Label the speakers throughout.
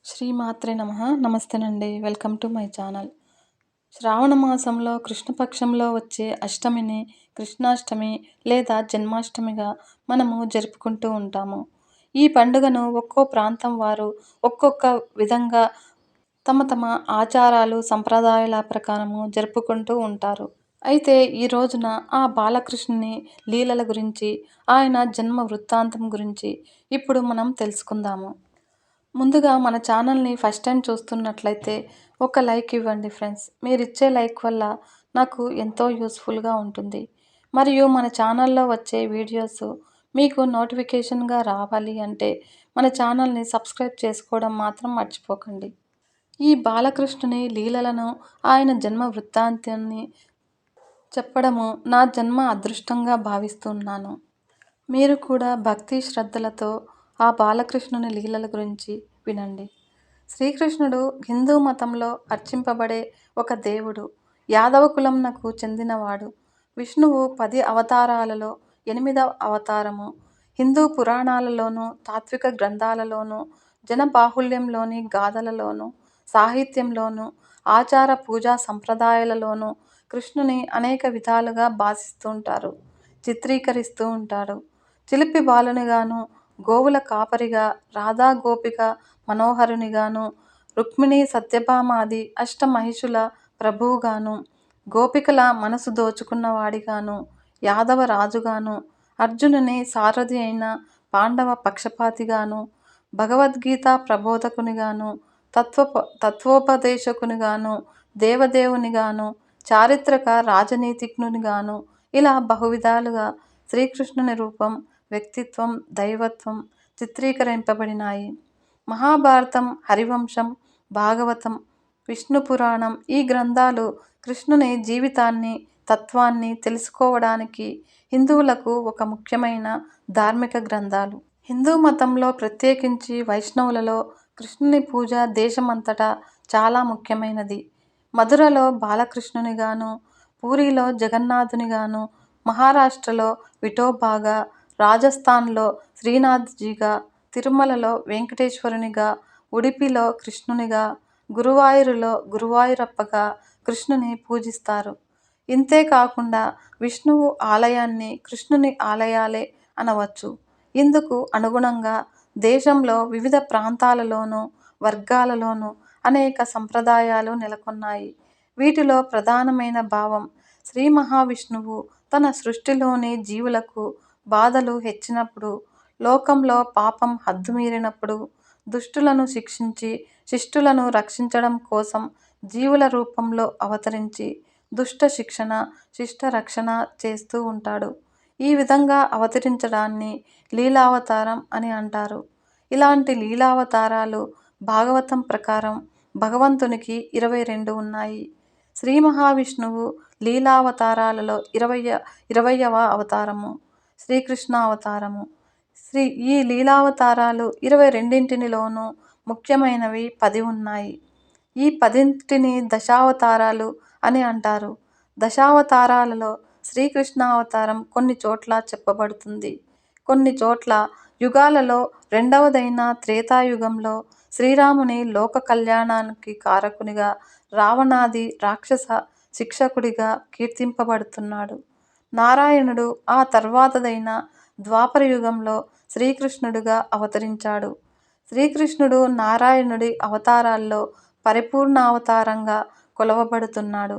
Speaker 1: శ్రీమాత్రే నమః. నమస్తేనండి. Welcome to my channel. Shravana మాసంలో కృష్ణపక్షంలో వచ్చే అష్టమిని కృష్ణాష్టమి లేదా జన్మాష్టమిగా మనము జరుపుకుంటూ ఉంటాము. ఈ పండుగను ఒక్కో ప్రాంతం వారు ఒక్కొక్క విధంగా తమ తమ ఆచారాలు, సంప్రదాయాల ప్రకారము జరుపుకుంటూ ఉంటారు. అయితే ఈ రోజున ఆ బాలకృష్ణుని లీలల గురించి, ఆయన జన్మ వృత్తాంతం గురించి ఇప్పుడు మనం తెలుసుకుందాము. ముందుగా మన ఛానల్ని ఫస్ట్ టైం చూస్తున్నట్లయితే ఒక లైక్ ఇవ్వండి ఫ్రెండ్స్. మీరిచ్చే లైక్ వల్ల నాకు ఎంతో యూస్ఫుల్గా ఉంటుంది. మరియు మన ఛానల్లో వచ్చే వీడియోస్ మీకు నోటిఫికేషన్గా రావాలి అంటే మన ఛానల్ని సబ్స్క్రైబ్ చేసుకోవడం మాత్రం మర్చిపోకండి. ఈ బాలకృష్ణుని లీలలను, ఆయన జన్మ వృత్తాంతాన్ని చెప్పడము నా జన్మ అదృష్టంగా భావిస్తున్నాను. మీరు కూడా భక్తి శ్రద్ధలతో ఆ బాలకృష్ణుని లీలల గురించి వినండి. శ్రీకృష్ణుడు హిందూ మతంలో అర్చింపబడే ఒక దేవుడు. యాదవ కులంనకు చెందినవాడు. విష్ణువు 10 అవతారాలలో 8వ అవతారము. హిందూ పురాణాలలోనూ, తాత్విక గ్రంథాలలోనూ, జనబాహుళ్యంలోని గాథలలోనూ, సాహిత్యంలోనూ, ఆచార పూజా సంప్రదాయాలలోనూ కృష్ణుని అనేక విధాలుగా భాసిస్తుంటారు, చిత్రీకరిస్తూ ఉంటాడు. చిలిపి బాలునిగాను, గోవుల కాపరిగా, రాధా గోపిక మనోహరునిగాను, రుక్మిణీ సత్యభామాది అష్టమహిషుల ప్రభువుగాను, గోపికల మనసు దోచుకున్నవాడిగాను, యాదవ రాజుగాను, అర్జునుని సారథి అయిన పాండవ పక్షపాతిగాను, భగవద్గీత ప్రబోధకునిగాను, తత్వోపదేశకునిగాను, దేవదేవునిగాను, చారిత్రక రాజనీతిజ్ఞునిగాను, ఇలా బహువిధాలుగా శ్రీకృష్ణుని రూపం, వ్యక్తిత్వం, దైవత్వం చిత్రీకరింపబడినాయి. మహాభారతం, హరివంశం, భాగవతం, విష్ణు పురాణం ఈ గ్రంథాలు కృష్ణుని జీవితాన్ని, తత్వాన్ని తెలుసుకోవడానికి హిందువులకు ఒక ముఖ్యమైన ధార్మిక గ్రంథాలు. హిందూ మతంలో ప్రత్యేకించి వైష్ణవులలో కృష్ణుని పూజ దేశమంతటా చాలా ముఖ్యమైనది. మధురలో బాలకృష్ణునిగాను, పూరిలో జగన్నాథునిగాను, మహారాష్ట్రలో విఠోబాగా, రాజస్థాన్లో శ్రీనాథ్జీగా, తిరుమలలో వెంకటేశ్వరునిగా, ఉడిపిలో కృష్ణునిగా, గురువాయూరులో గురువాయూరప్పగా కృష్ణుని పూజిస్తారు. ఇంతే కాకుండా విష్ణువు ఆలయాన్ని కృష్ణుని ఆలయాలే అనవచ్చు. ఇందుకు అనుగుణంగా దేశంలో వివిధ ప్రాంతాలలోనూ, వర్గాలలోనూ అనేక సంప్రదాయాలు నెలకొన్నాయి. వీటిలో ప్రధానమైన భావం శ్రీ మహావిష్ణువు తన సృష్టిలోని జీవులకు బాధలు హెచ్చినప్పుడు, లోకంలో పాపం హద్దుమీరినప్పుడు దుష్టులను శిక్షించి శిష్టులను రక్షించడం కోసం జీవుల రూపంలో అవతరించి దుష్ట శిక్షణ, శిష్ట రక్షణ చేస్తూ ఉంటాడు. ఈ విధంగా అవతరించడాన్ని లీలావతారం అని అంటారు. ఇలాంటి లీలావతారాలు భాగవతం ప్రకారం భగవంతునికి 22 ఉన్నాయి. శ్రీ మహావిష్ణువు లీలావతారాలలో 20వ అవతారము శ్రీకృష్ణావతారము. ఈ లీలావతారాలు 22లోనూ ముఖ్యమైనవి 10 ఉన్నాయి. ఈ 10టిని దశావతారాలు అని అంటారు. దశావతారాలలో శ్రీకృష్ణావతారం కొన్ని చోట్ల చెప్పబడుతుంది. కొన్ని చోట్ల యుగాలలో రెండవదైన త్రేతాయుగంలో శ్రీరాముని లోక కళ్యాణానికి కారకునిగా, రావణాది రాక్షస శిక్షకుడిగా కీర్తింపబడుతున్నాడు. నారాయణుడు ఆ తర్వాతదైన ద్వాపరయుగంలో శ్రీకృష్ణుడుగా అవతరించాడు. శ్రీకృష్ణుడు నారాయణుడి అవతారాల్లో పరిపూర్ణావతారంగా కొలవబడుతున్నాడు.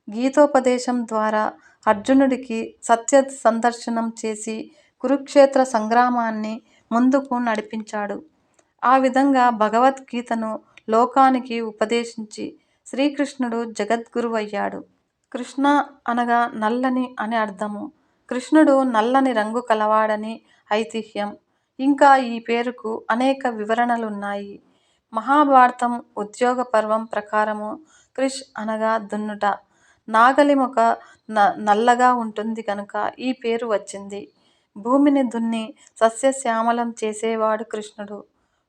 Speaker 1: గీతోపదేశం ద్వారా అర్జునుడికి సత్య సందర్శనం చేసి కురుక్షేత్ర సంగ్రామాన్ని ముందుకు నడిపించాడు. ఆ విధంగా భగవద్గీతను లోకానికి ఉపదేశించి శ్రీకృష్ణుడు జగద్గురువయ్యాడు. కృష్ణ అనగా నల్లని అని అర్థము. కృష్ణుడు నల్లని రంగు కలవాడని ఐతిహ్యం. ఇంకా ఈ పేరుకు అనేక వివరణలున్నాయి. మహాభారతం ఉద్యోగ పర్వం ప్రకారము కృష్ అనగా దున్నుట. నాగలి మొక నల్లగా ఉంటుంది కనుక ఈ పేరు వచ్చింది. భూమిని దున్ని సస్యశ్యామలం చేసేవాడు కృష్ణుడు.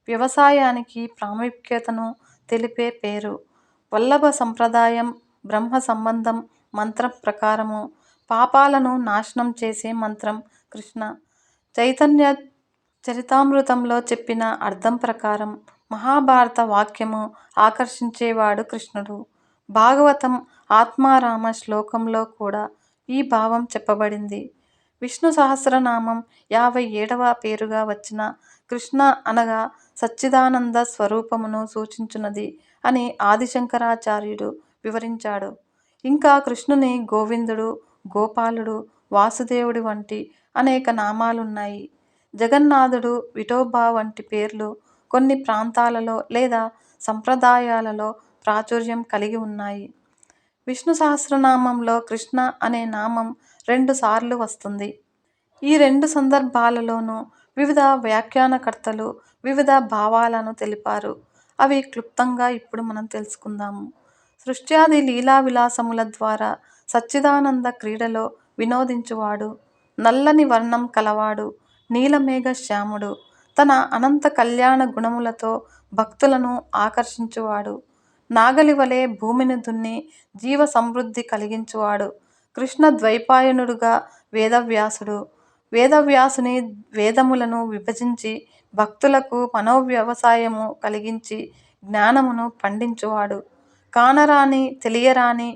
Speaker 1: వ్యవసాయానికి ప్రాముఖ్యతను తెలిపే పేరు. వల్లభ సంప్రదాయం, బ్రహ్మ సంబంధం మంత్రం ప్రకారము పాపాలను నాశనం చేసే మంత్రం కృష్ణ. చైతన్య చరితామృతంలో చెప్పిన అర్థం ప్రకారం మహాభారత వాక్యము ఆకర్షించేవాడు కృష్ణుడు. భాగవతం ఆత్మారామ శ్లోకంలో కూడా ఈ భావం చెప్పబడింది. విష్ణు సహస్రనామం 57వ పేరుగా వచ్చిన కృష్ణ అనగా సచ్చిదానంద స్వరూపమును సూచించున్నది అని ఆదిశంకరాచార్యుడు వివరించాడు. ఇంకా కృష్ణుని గోవిందుడు, గోపాలుడు, వాసుదేవుడి వంటి అనేక నామాలున్నాయి. జగన్నాథుడు, విఠోబా వంటి పేర్లు కొన్ని ప్రాంతాలలో లేదా సంప్రదాయాలలో ప్రాచుర్యం కలిగి ఉన్నాయి. విష్ణు సహస్రనామంలో కృష్ణ అనే నామం 2 సార్లు వస్తుంది. ఈ 2 సందర్భాలలోనూ వివిధ వ్యాఖ్యానకర్తలు వివిధ భావాలను తెలిపారు. అవి క్లుప్తంగా ఇప్పుడు మనం తెలుసుకుందాము. సృష్ట్యాది లీలా విలాసముల ద్వారా సచ్చిదానంద క్రీడలో వినోదించువాడు, నల్లని వర్ణం కలవాడు, నీలమేఘ శ్యాముడు, తన అనంత కళ్యాణ గుణములతో భక్తులను ఆకర్షించువాడు, నాగలి వలె భూమిని దున్ని జీవ సమృద్ధి కలిగించువాడు, కృష్ణ ద్వైపాయనుడుగా వేదవ్యాసుడు, వేదవ్యాసుని వేదములను విభజించి భక్తులకు మనోవ్యవసాయము కలిగించి జ్ఞానమును పండించువాడు, కానరాని తెలియరాని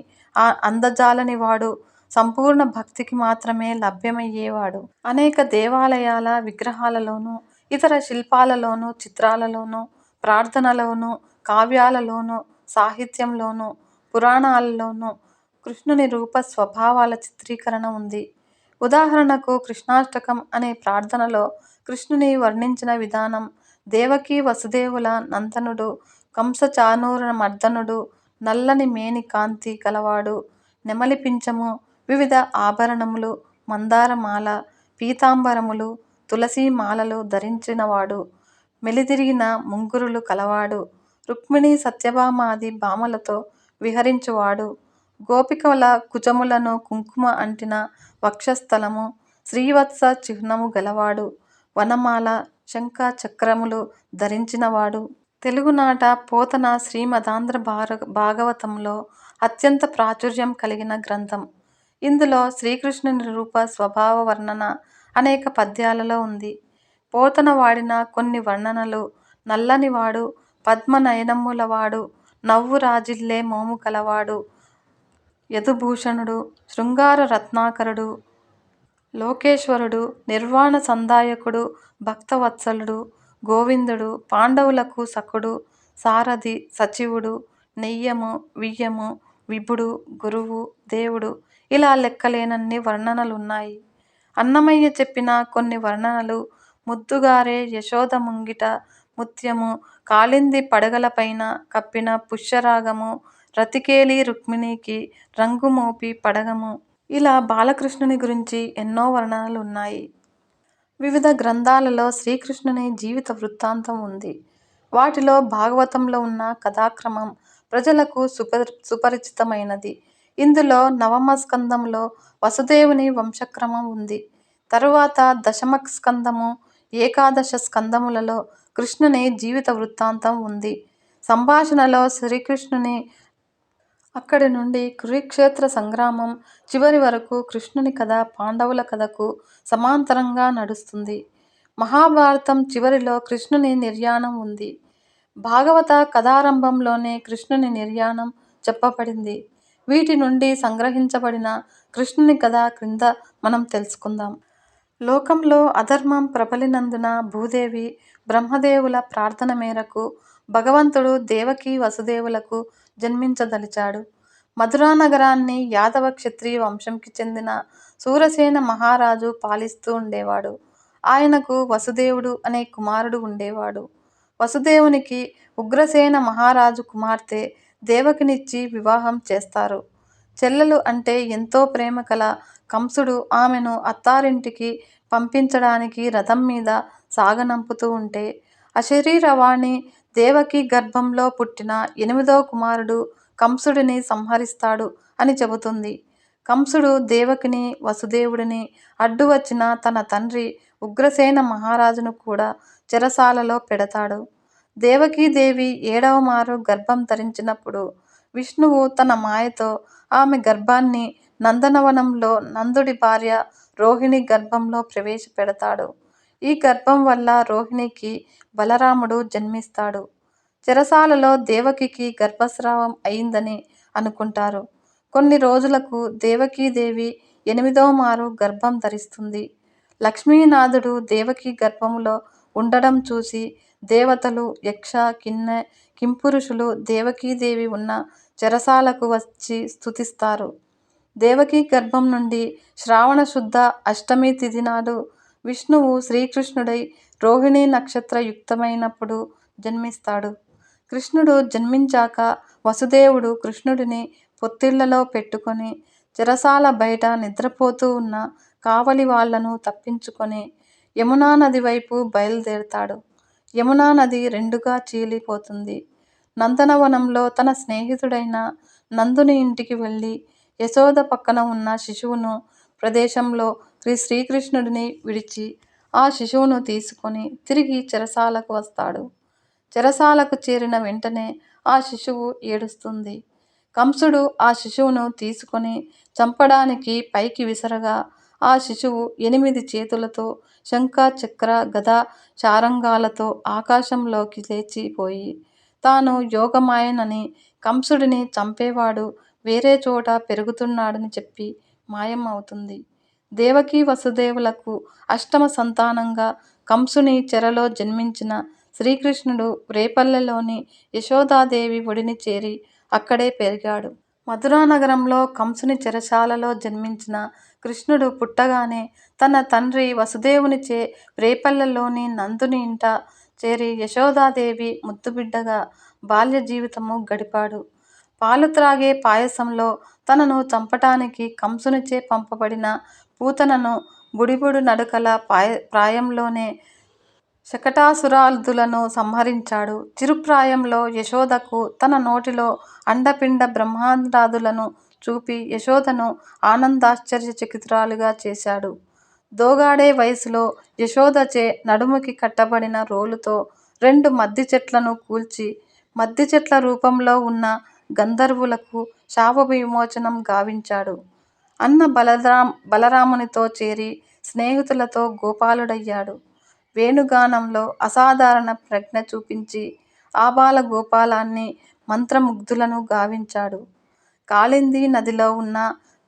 Speaker 1: అందజాలని వాడు, సంపూర్ణ భక్తికి మాత్రమే లభ్యమయ్యేవాడు. అనేక దేవాలయాల విగ్రహాలలోనూ, ఇతర శిల్పాలలోనూ, చిత్రాలలోనూ, ప్రార్థనలోనూ, కావ్యాలలోనూ, సాహిత్యంలోనూ, పురాణాలలోనూ కృష్ణుని రూప స్వభావాల చిత్రీకరణ ఉంది. ఉదాహరణకు కృష్ణాష్టకం అనే ప్రార్థనలో కృష్ణుని వర్ణించిన విధానం దేవకీ వసుదేవుల నందనుడు, కంసచానూర మర్దనుడు, నల్లని మేని కాంతి కలవాడు, నెమలి పించము, వివిధ ఆభరణములు, మందారమాల, పీతాంబరములు, తులసీమాలలు ధరించినవాడు, మెలితిరిగిన ముంగురులు కలవాడు, రుక్మిణీ సత్యభామాది భామలతో విహరించువాడు, గోపికల కుచములను కుంకుమ అంటిన వక్షస్థలము, శ్రీవత్స చిహ్నము గలవాడు, వనమాల, శంఖ చక్రములు ధరించినవాడు. తెలుగునాట పోతన శ్రీమదాంధ్ర భాగవతంలో అత్యంత ప్రాచుర్యం కలిగిన గ్రంథం. ఇందులో శ్రీకృష్ణుని రూప స్వభావ వర్ణన అనేక పద్యాలలో ఉంది. పోతన వాడిన కొన్ని వర్ణనలు నల్లనివాడు, పద్మనయనములవాడు, నవ్వు రాజిల్లే మోము కలవాడు, యదుభూషణుడు, శృంగార రత్నాకరుడు, లోకేశ్వరుడు, నిర్వాణ సందాయకుడు, భక్తవత్సలుడు, గోవిందుడు, పాండవులకు సఖుడు, సారథి, సచివుడు, నెయ్యము, వియ్యము, విభుడు, గురువు, దేవుడు ఇలా లెక్కలేనన్ని వర్ణనలున్నాయి. అన్నమయ్య చెప్పిన కొన్ని వర్ణనలు ముద్దుగారే యశోద ముంగిట ముత్యము, కాళింది పడగలపైన కప్పిన పుష్యరాగము, రతికేలి రుక్మిణికి రంగుమోపి పడగము ఇలా బాలకృష్ణుని గురించి ఎన్నో వర్ణనలు ఉన్నాయి. వివిధ గ్రంథాలలో శ్రీకృష్ణుని జీవిత వృత్తాంతం ఉంది. వాటిలో భాగవతంలో ఉన్న కథాక్రమం ప్రజలకు సుపరిచితమైనది. ఇందులో 9వ స్కందంలో వసుదేవుని వంశక్రమం ఉంది. తరువాత 10వ స్కందము, ఏకాదశ స్కందములలో కృష్ణుని జీవిత వృత్తాంతం ఉంది. సంభాషణలో శ్రీకృష్ణుని అక్కడి నుండి కురుక్షేత్ర సంగ్రామం చివరి వరకు కృష్ణుని కథ పాండవుల కథకు సమాంతరంగా నడుస్తుంది. మహాభారతం చివరిలో కృష్ణుని నిర్యాణం ఉంది. భాగవత కథారంభంలోనే కృష్ణుని నిర్యాణం చెప్పబడింది. వీటి నుండి సంగ్రహించబడిన కృష్ణుని కథ క్రింద మనం తెలుసుకుందాం. లోకంలో అధర్మం ప్రబలినందున భూదేవి, బ్రహ్మదేవుల ప్రార్థన మేరకు భగవంతుడు దేవకీ వసుదేవులకు జన్మించదలిచాడు. మధురా నగరాన్ని యాదవ క్షత్రియ వంశంకి చెందిన సూరసేన మహారాజు పాలిస్తూ ఉండేవాడు. ఆయనకు వసుదేవుడు అనే కుమారుడు ఉండేవాడు. వసుదేవునికి ఉగ్రసేన మహారాజు కుమార్తె దేవకినిచ్చి వివాహం చేస్తారు. చెల్లెలు అంటే ఎంతో ప్రేమ కల కంసుడు ఆమెను అత్తారింటికి పంపించడానికి రథం మీద సాగనంపుతూ ఉంటే అశరీరవాణి దేవకి గర్భంలో పుట్టిన 8వ కుమారుడు కంసుడిని సంహరిస్తాడు అని చెబుతుంది. కంసుడు దేవకిని, వసుదేవుడిని అడ్డు వచ్చిన తన తండ్రి ఉగ్రసేన మహారాజును కూడా చెరసాలలో పెడతాడు. దేవకీదేవి 7వ మారు గర్భం ధరించినప్పుడు విష్ణువు తన మాయతో ఆమె గర్భాన్ని నందనవనంలో నందుడి భార్య రోహిణి గర్భంలో ప్రవేశపెడతాడు. ఈ గర్భం వల్ల రోహిణికి బలరాముడు జన్మిస్తాడు. చెరసాలలో దేవకికి గర్భస్రావం అయిందని అనుకుంటారు. కొన్ని రోజులకు దేవకీదేవి 8వ మారు గర్భం ధరిస్తుంది. లక్ష్మీనాథుడు దేవకి గర్భములో ఉండడం చూసి దేవతలు, యక్ష, కింపురుషులు దేవకీదేవి ఉన్న చెరసాలకు వచ్చి స్తుతిస్తారు. దేవకీ గర్భం నుండి శ్రావణ శుద్ధ అష్టమి తిథి నాడు విష్ణువు శ్రీకృష్ణుడై రోహిణీ నక్షత్ర యుక్తమైనప్పుడు జన్మిస్తాడు. కృష్ణుడు జన్మించాక వసుదేవుడు కృష్ణుడిని పొత్తిళ్లలో పెట్టుకొని చెరసాల బయట నిద్రపోతూ ఉన్న కావలి వాళ్లను తప్పించుకొని యమునా నది వైపు బయలుదేరతాడు. యమునా నది రెండుగా చీలిపోతుంది. నందనవనంలో తన స్నేహితుడైన నందుని ఇంటికి వెళ్ళి యశోద పక్కన ఉన్న శిశువును ప్రదేశంలో శ్రీకృష్ణుడిని విడిచి ఆ శిశువును తీసుకొని తిరిగి చెరసాలకు వస్తాడు. చెరసాలకు చేరిన వెంటనే ఆ శిశువు ఏడుస్తుంది. కంసుడు ఆ శిశువును తీసుకొని చంపడానికి పైకి విసరగా ఆ శిశువు 8 చేతులతో శంఖ, చక్ర, గద, చారంగాలతో ఆకాశంలోకి లేచిపోయి తాను యోగమాయనని, కంసుడిని చంపేవాడు వేరే చోట పెరుగుతున్నాడని చెప్పి మాయం అవుతుంది. దేవకీ వసుదేవులకు అష్టమ సంతానంగా కంసుని చెరలో జన్మించిన శ్రీకృష్ణుడు రేపల్లెలోని యశోదాదేవి ఒడిని చేరి అక్కడే పెరిగాడు. మథురా నగరంలో కంసుని చెరసాలలో జన్మించిన కృష్ణుడు పుట్టగానే తన తండ్రి వసుదేవునిచే రేపల్లెలోని నందుని ఇంట చేరి యశోదాదేవి ముద్దుబిడ్డగా బాల్య జీవితము గడిపాడు. పాలు త్రాగే పాయసంలో తనను చంపటానికి కంసునిచే పంపబడిన పూతనను బుడిబుడు నడకల ప్రాయంలోనే శకటాసురాదులను సంహరించాడు. చిరుప్రాయంలో యశోదకు తన నోటిలో అండపిండ బ్రహ్మాండాదులను చూపి యశోదను ఆనందాశ్చర్యచకితురాలుగా చేశాడు. దోగాడే వయసులో యశోదచే నడుముకి కట్టబడిన రోలుతో 2 మద్ది చెట్లను కూల్చి మద్ది చెట్ల రూపంలో ఉన్న గంధర్వులకు శాప విమోచనం గావించాడు. అన్న బలరామునితో చేరి స్నేహితులతో గోపాలుడయ్యాడు. వేణుగానంలో అసాధారణ ప్రజ్ఞ చూపించి ఆబాల గోపాలాన్ని మంత్రముగ్ధులను గావించాడు. కాళిందీ నదిలో ఉన్న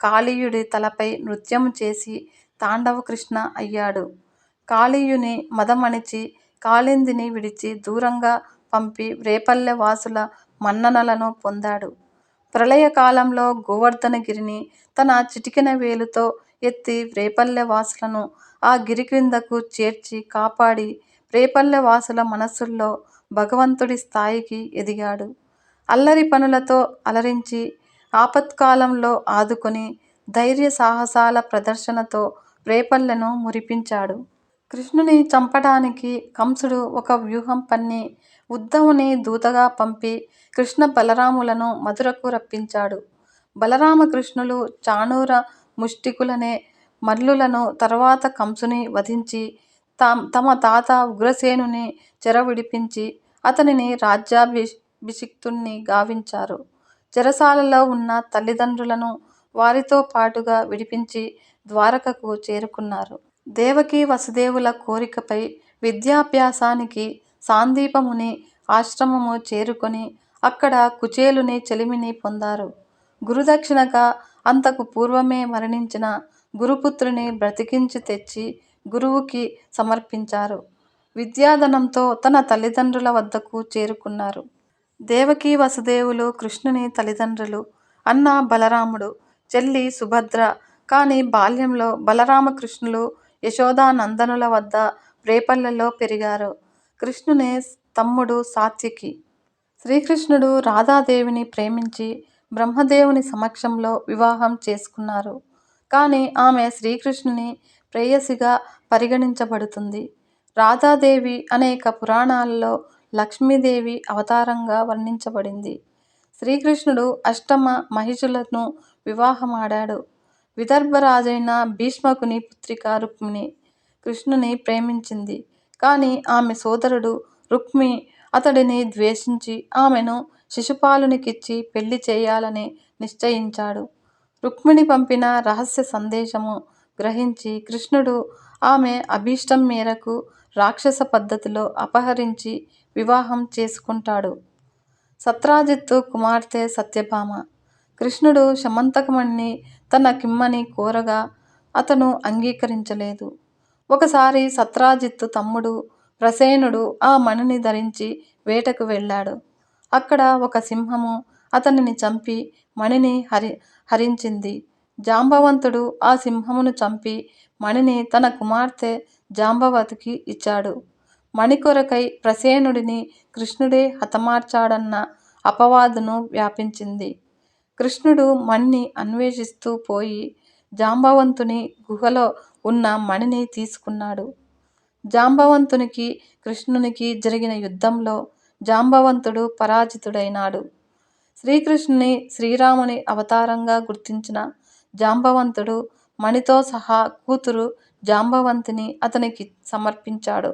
Speaker 1: కాళీయుడి తలపై నృత్యము చేసి తాండవ కృష్ణ అయ్యాడు. కాళీయుని మదమణిచి కాళిందిని విడిచి దూరంగా పంపి రేపల్లె వాసుల మన్ననలను పొందాడు. ప్రళయకాలంలో గోవర్ధనగిరిని తన చిటికెన వేలుతో ఎత్తి రేపల్లె వాసులను ఆ గిరి క్రిందకు చేర్చి కాపాడి రేపల్లె వాసుల మనస్సుల్లో భగవంతుడి స్థాయికి ఎదిగాడు. అల్లరి పనులతో అలరించి ఆపత్కాలంలో ఆదుకొని ధైర్య సాహసాల ప్రదర్శనతో రేపల్లెను మురిపించాడు. కృష్ణుని చంపడానికి కంసుడు ఒక వ్యూహం పన్ని ఉద్ధవుని దూతగా పంపి కృష్ణ బలరాములను మధురకు రప్పించాడు. బలరామకృష్ణులు చాణూర ముష్టికులనే మల్లులను తరువాత కంసుని వధించి తమ తాత ఉగ్రసేనుని చెర విడిపించి అతనిని రాజ్యాభిషిక్తుణ్ణి గావించారు. చెరసాలలో ఉన్న తల్లిదండ్రులను వారితో పాటుగా విడిపించి ద్వారకకు చేరుకున్నారు. దేవకీ వసుదేవుల కోరికపై విద్యాభ్యాసానికి సాందీపముని ఆశ్రమము చేరుకొని అక్కడ కుచేలుని చెలిమిని పొందారు. గురుదక్షిణగా అంతకు పూర్వమే మరణించిన గురుపుత్రుని బ్రతికించి తెచ్చి గురువుకి సమర్పించారు. విద్యాధనంతో తన తల్లిదండ్రుల వద్దకు చేరుకున్నారు. దేవకీ వసుదేవులు కృష్ణుని తల్లిదండ్రులు. అన్న బలరాముడు, చెల్లి సుభద్ర. కానీ బాల్యంలో బలరామకృష్ణులు యశోదానందనుల వద్ద రేపల్లెలో పెరిగారు. కృష్ణుని తమ్ముడు సాత్యకి. శ్రీకృష్ణుడు రాధాదేవిని ప్రేమించి బ్రహ్మదేవుని సమక్షంలో వివాహం చేసుకున్నారు. కానీ ఆమె శ్రీకృష్ణుని ప్రేయసిగా పరిగణించబడుతుంది. రాధాదేవి అనేక పురాణాలలో లక్ష్మీదేవి అవతారంగా వర్ణించబడింది. శ్రీకృష్ణుడు అష్టమ మహిషులను వివాహమాడాడు. విదర్భరాజైన భీష్మకుని పుత్రిక రుక్మిణి కృష్ణుని ప్రేమించింది. కానీ ఆమె సోదరుడు రుక్మి అతడిని ద్వేషించి ఆమెను శిశుపాలునికిచ్చి పెళ్లి చేయాలని నిశ్చయించాడు. రుక్మిణి పంపిన రహస్య సందేశము గ్రహించి కృష్ణుడు ఆమె అభీష్టం మేరకు రాక్షస పద్ధతిలో అపహరించి వివాహం చేసుకుంటాడు. సత్రాజిత్తు కుమార్తె సత్యభామ. కృష్ణుడు శమంతకమణిని తన కిమ్మని కోరగా అతను అంగీకరించలేదు. ఒకసారి సత్రాజిత్తు తమ్ముడు ప్రసేనుడు ఆ మణిని ధరించి వేటకు వెళ్ళాడు. అక్కడ ఒక సింహము అతనిని చంపి మణిని హరించింది. జాంబవంతుడు ఆ సింహమును చంపి మణిని తన కుమార్తె జాంబవతికి ఇచ్చాడు. మణి కొరకై ప్రసేనుడిని కృష్ణుడే హతమార్చాడన్న అపవాదును వ్యాపించింది. కృష్ణుడు మణిని అన్వేషిస్తూ పోయి జాంబవంతుని గుహలో ఉన్న మణిని తీసుకున్నాడు. జాంబవంతునికి కృష్ణునికి జరిగిన యుద్ధంలో జాంబవంతుడు పరాజితుడైనాడు. శ్రీకృష్ణుని శ్రీరాముని అవతారంగా గుర్తించిన జాంబవంతుడు మణితో సహా కూతురు జాంబవంతిని అతనికి సమర్పించాడు.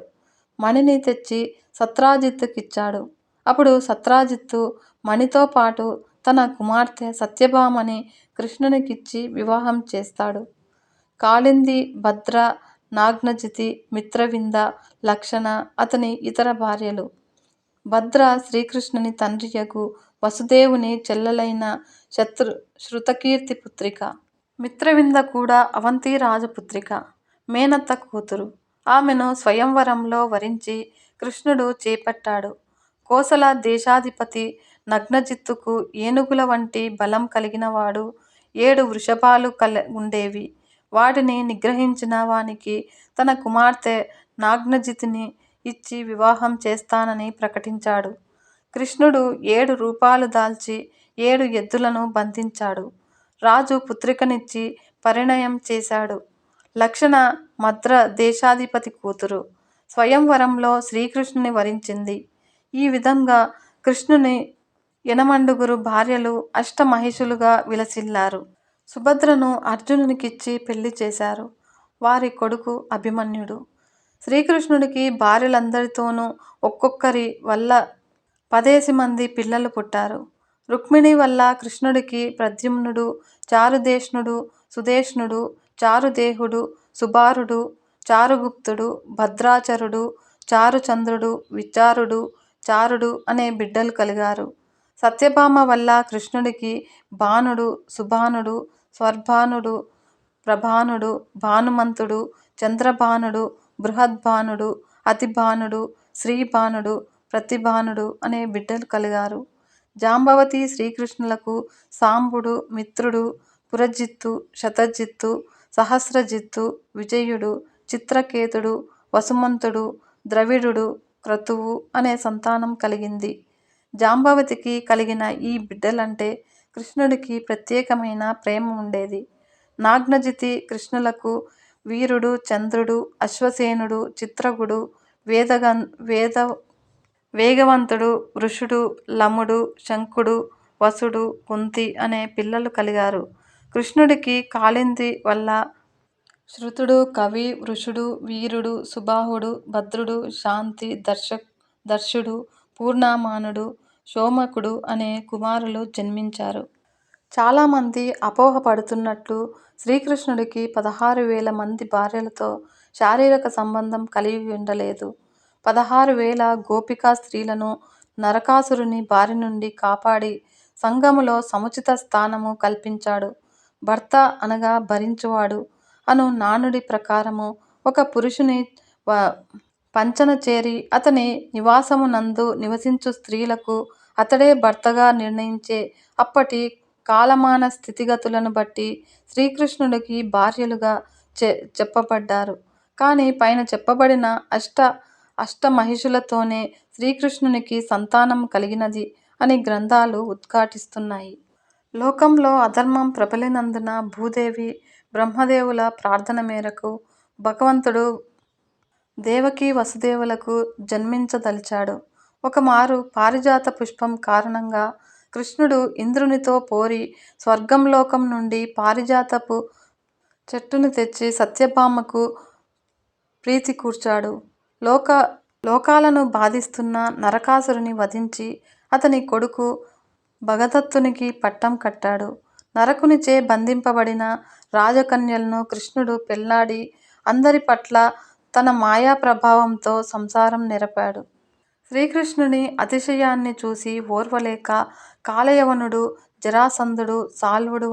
Speaker 1: మణిని తెచ్చి సత్రాజిత్తుకిచ్చాడు. అప్పుడు సత్రాజిత్తు మణితో పాటు తన కుమార్తె సత్యభామని కృష్ణునికిచ్చి వివాహం చేస్తాడు. కాళింది, భద్ర, నాగ్నజితి, మిత్రవింద, లక్షణ అతని ఇతర భార్యలు. భద్ర శ్రీకృష్ణుని తండ్రియగు వసుదేవుని చెల్లెలైన శృతకీర్తి పుత్రిక. మిత్రవింద కూడా అవంతి రాజపుత్రిక, మేనత్త కూతురు. ఆమెను స్వయంవరంలో వరించి కృష్ణుడు చేపట్టాడు. కోసల దేశాధిపతి నగ్నజిత్తుకు ఏనుగుల వంటి బలం కలిగినవాడు 7 వృషభాలు ఉండేవి. వాటిని నిగ్రహించిన వానికి తన కుమార్తె నాగ్నజితిని ఇచ్చి వివాహం చేస్తానని ప్రకటించాడు. కృష్ణుడు 7 రూపాలు దాల్చి 7 ఎద్దులను బంధించాడు. రాజు పుత్రికనిచ్చి పరిణయం చేశాడు. లక్షణ మద్ర దేశాధిపతి కూతురు. స్వయంవరంలో శ్రీకృష్ణుని వరించింది. ఈ విధంగా కృష్ణుని 8 భార్యలు అష్టమహిషులుగా విలసిల్లారు. సుభద్రను అర్జునునికిచ్చి పెళ్లి చేశారు. వారి కొడుకు అభిమన్యుడు. శ్రీకృష్ణుడికి భార్యలందరితోనూ ఒక్కొక్కరి వల్ల 10 మంది పిల్లలు పుట్టారు. రుక్మిణి వల్ల కృష్ణుడికి ప్రద్యుమ్నుడు, చారుదేష్ణుడు, సుదేష్ణుడు, చారుదేహుడు, సుబారుడు, చారుగుప్తుడు, భద్రాచరుడు, చారుచంద్రుడు, విచారుడు, చారుడు అనే బిడ్డలు కలిగారు. సత్యభామ వల్ల కృష్ణుడికి భానుడు, సుభానుడు, స్వర్భానుడు, ప్రభానుడు, భానుమంతుడు, చంద్రభానుడు, బృహద్భానుడు, అతిభానుడు, శ్రీభానుడు, ప్రతిభానుడు అనే బిడ్డలు కలిగారు. జాంబవతి శ్రీకృష్ణులకు సాంబుడు, మిత్రుడు, పురజిత్తు, శతజిత్తు, సహస్రజిత్తు, విజయుడు, చిత్రకేతుడు, వసుమంతుడు, ద్రవిడుడు, క్రతువు అనే సంతానం కలిగింది. జాంబవతికి కలిగిన ఈ బిడ్డలంటే కృష్ణుడికి ప్రత్యేకమైన ప్రేమ ఉండేది. నాగ్నజితి కృష్ణులకు వీరుడు, చంద్రుడు, అశ్వసేనుడు, చిత్రగుడు, వేగవంతుడు, వృషుడు, లముడు, శంఖుడు, వసుడు, కుంతి అనే పిల్లలు కలిగారు. కృష్ణుడికి కాళింది వల్ల శృతుడు, కవి, వృషుడు, వీరుడు, సుబాహుడు, భద్రుడు, శాంతి, దర్శుడు, పూర్ణమానుడు, శోమకుడు అనే కుమారులు జన్మించారు. చాలామంది అపోహపడుతున్నట్లు శ్రీకృష్ణుడికి 16,000 మంది భార్యలతో శారీరక సంబంధం కలిగి ఉండలేదు. 16,000 గోపికా స్త్రీలను నరకాసురుని బారి నుండి కాపాడి సంఘములో సముచిత స్థానము కల్పించాడు. భర్త అనగా భరించువాడు అను నానుడి ప్రకారము ఒక పురుషుని పంచన చేరి అతని నివాసమునందు నివసించు స్త్రీలకు అతడే భర్తగా నిర్ణయించే అప్పటి కాలమాన స్థితిగతులను బట్టి శ్రీకృష్ణుడికి భార్యలుగా చెప్పబడ్డారు. కానీ పైన చెప్పబడిన అష్టమహిషులతోనే శ్రీకృష్ణునికి సంతానం కలిగినది అని గ్రంథాలు ఉద్ఘాటిస్తున్నాయి. లోకంలో అధర్మం ప్రబలినందున భూదేవి, బ్రహ్మదేవుల ప్రార్థన మేరకు భగవంతుడు దేవకీ వసుదేవులకు జన్మించదలిచాడు. ఒకమారు పారిజాత పుష్పం కారణంగా కృష్ణుడు ఇంద్రునితో పోరి స్వర్గంలోకం నుండి పారిజాతపు చెట్టును తెచ్చి సత్యభామకు ప్రీతి కూర్చాడు. లోకాలను బాధిస్తున్న నరకాసురుని వధించి అతని కొడుకు భగదత్తునికి పట్టం కట్టాడు. నరకునిచే బంధింపబడిన రాజకన్యలను కృష్ణుడు పెళ్లాడి అందరి పట్ల తన మాయా ప్రభావంతో సంసారం నెరపాడు. శ్రీకృష్ణుని అతిశయాన్ని చూసి ఓర్వలేక కాలయవనుడు, జరాసంధుడు, సాల్వుడు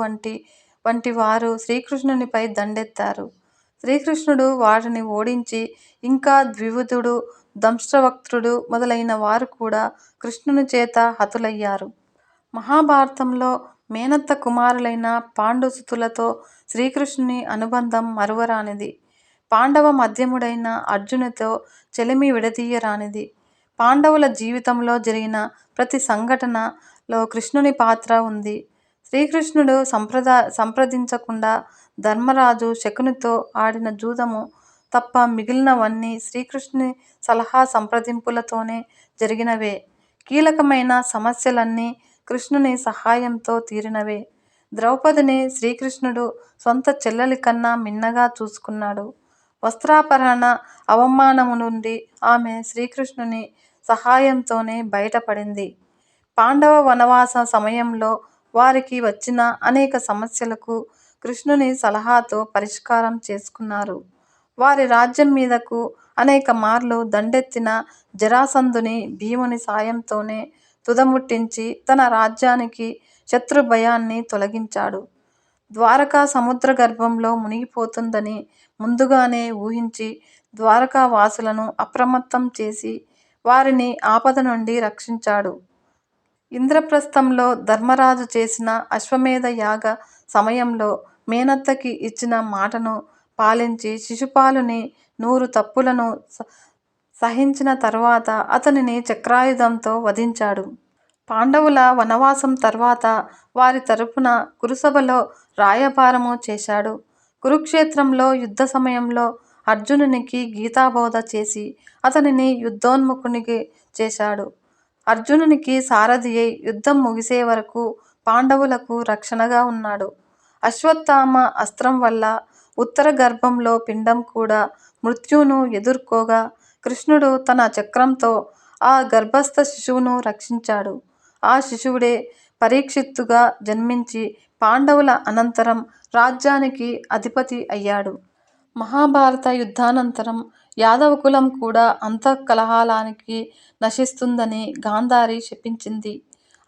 Speaker 1: వంటి వారు శ్రీకృష్ణునిపై దండెత్తారు. శ్రీకృష్ణుడు వారిని ఓడించి ఇంకా ద్వివిధుడు, దంష్ట్రవక్త్రుడు మొదలైన వారు కూడా కృష్ణుని చేత హతులయ్యారు. మహాభారతంలో మేనత్త కుమారులైన పాండుసుతులతో శ్రీకృష్ణుని అనుబంధం మరువరానిది. పాండవ మధ్యముడైన అర్జునునితో చెలిమి విడదీయరానిది. పాండవుల జీవితంలో జరిగిన ప్రతి సంఘటనలో కృష్ణుని పాత్ర ఉంది. శ్రీకృష్ణుడు సంప్రదించకుండా ధర్మరాజు శకునితో ఆడిన జూదము తప్ప మిగిలినవన్నీ శ్రీకృష్ణుని సలహా సంప్రదింపులతోనే జరిగినవే. కీలకమైన సమస్యలన్నీ కృష్ణుని సహాయంతో తీరినవే. ద్రౌపదిని శ్రీకృష్ణుడు సొంత చెల్లెలి కన్నా మిన్నగా చూసుకున్నాడు. వస్త్రాపహరణ అవమానము నుండి ఆమె శ్రీకృష్ణుని సహాయంతోనే బయటపడింది. పాండవ వనవాస సమయంలో వారికి వచ్చిన అనేక సమస్యలకు కృష్ణుని సలహాతో పరిష్కారం చేసుకున్నారు. వారి రాజ్యం మీదకు అనేక మార్లు దండెత్తిన జరాసంధుని భీముని సాయంతోనే తుదముట్టించి తన రాజ్యానికి శత్రు భయాన్ని తొలగించాడు. ద్వారకా సముద్ర గర్భంలో మునిగిపోతుందని ముందుగానే ఊహించి ద్వారకా వాసులను అప్రమత్తం చేసి వారిని ఆపద నుండి రక్షించాడు. ఇంద్రప్రస్థంలో ధర్మరాజు చేసిన అశ్వమేధ యాగ సమయంలో మేనత్తకి ఇచ్చిన మాటను పాలించి శిశుపాలుని 100 తప్పులను సహించిన తరువాత అతనిని చక్రాయుధంతో వధించాడు. పాండవుల వనవాసం తర్వాత వారి తరపున కురుసభలో రాయబారము చేశాడు. కురుక్షేత్రంలో యుద్ధ సమయంలో అర్జునునికి గీతాబోధ చేసి అతనిని యుద్ధోన్ముఖునికి చేశాడు. అర్జునునికి సారథి అయి యుద్ధం ముగిసే వరకు పాండవులకు రక్షణగా ఉన్నాడు. అశ్వత్థామ అస్త్రం వల్ల ఉత్తర గర్భంలో పిండం కూడా మృత్యువును ఎదుర్కోగా కృష్ణుడు తన చక్రంతో ఆ గర్భస్థ శిశువును రక్షించాడు. ఆ శిశువుడే పరీక్షిత్తుగా జన్మించి పాండవుల అనంతరం రాజ్యానికి అధిపతి అయ్యాడు. మహాభారత యుద్ధానంతరం యాదవకులం కూడా అంతఃకలహాలకి నశిస్తుందని గాంధారి శపించింది.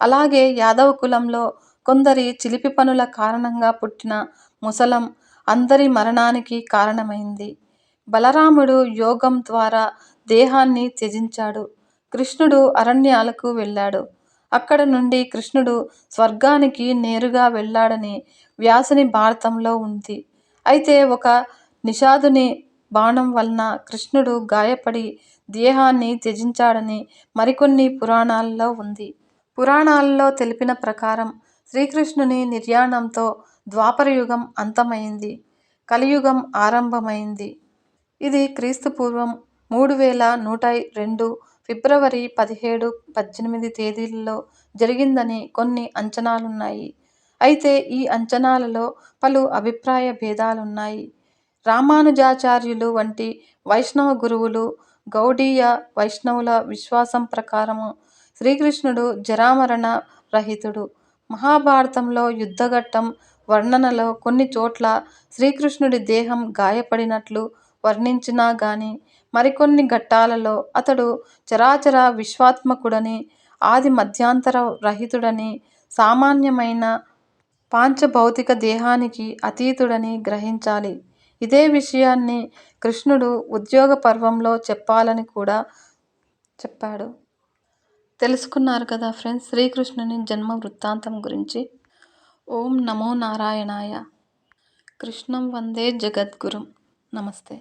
Speaker 1: అలాగే యాదవకులంలో కొందరి చిలిపి పనుల కారణంగా పుట్టిన ముసలం అందరి మరణానికి కారణమైంది. బలరాముడు యోగం ద్వారా దేహాన్ని త్యజించాడు. కృష్ణుడు అరణ్యాలకు వెళ్ళాడు. అక్కడ నుండి కృష్ణుడు స్వర్గానికి నేరుగా వెళ్ళాడని వ్యాసుని భారతంలో ఉంది. అయితే ఒక నిషాదుని బాణం వలన కృష్ణుడు గాయపడి దేహాన్ని త్యజించాడని మరికొన్ని పురాణాలలో ఉంది. పురాణాలలో తెలిపిన ప్రకారం శ్రీకృష్ణుని నిర్యాణంతో ద్వాపరయుగం అంతమైంది. కలియుగం ఆరంభమైంది. ఇది క్రీస్తుపూర్వం 3102 ఫిబ్రవరి 17, 18 తేదీలలో జరిగిందని కొన్ని అంచనాలున్నాయి. అయితే ఈ అంచనాలలో పలు అభిప్రాయ భేదాలున్నాయి. రామానుజాచార్యులు వంటి వైష్ణవ గురువులు, గౌడీయ వైష్ణవుల విశ్వాసం ప్రకారము శ్రీకృష్ణుడు జరామరణ రహితుడు. మహాభారతంలో యుద్ధఘట్టం వర్ణనలో కొన్ని చోట్ల శ్రీకృష్ణుడి దేహం గాయపడినట్లు వర్ణించినా గాని మరికొన్ని ఘట్టాలలో అతడు చరాచర విశ్వాత్మకుడని, ఆది మధ్యాంతర రహితుడని, సామాన్యమైన పాంచభౌతిక దేహానికి అతీతుడని గ్రహించాలి. ఇదే విషయాన్ని కృష్ణుడు ఉద్యోగ పర్వంలో చెప్పాలని కూడా చెప్పాడు. తెలుసుకున్నారు కదా ఫ్రెండ్స్ శ్రీకృష్ణుని జన్మ వృత్తాంతం గురించి. ఓం నమో నారాయణాయ. కృష్ణం వందే జగద్గురుం. నమస్తే.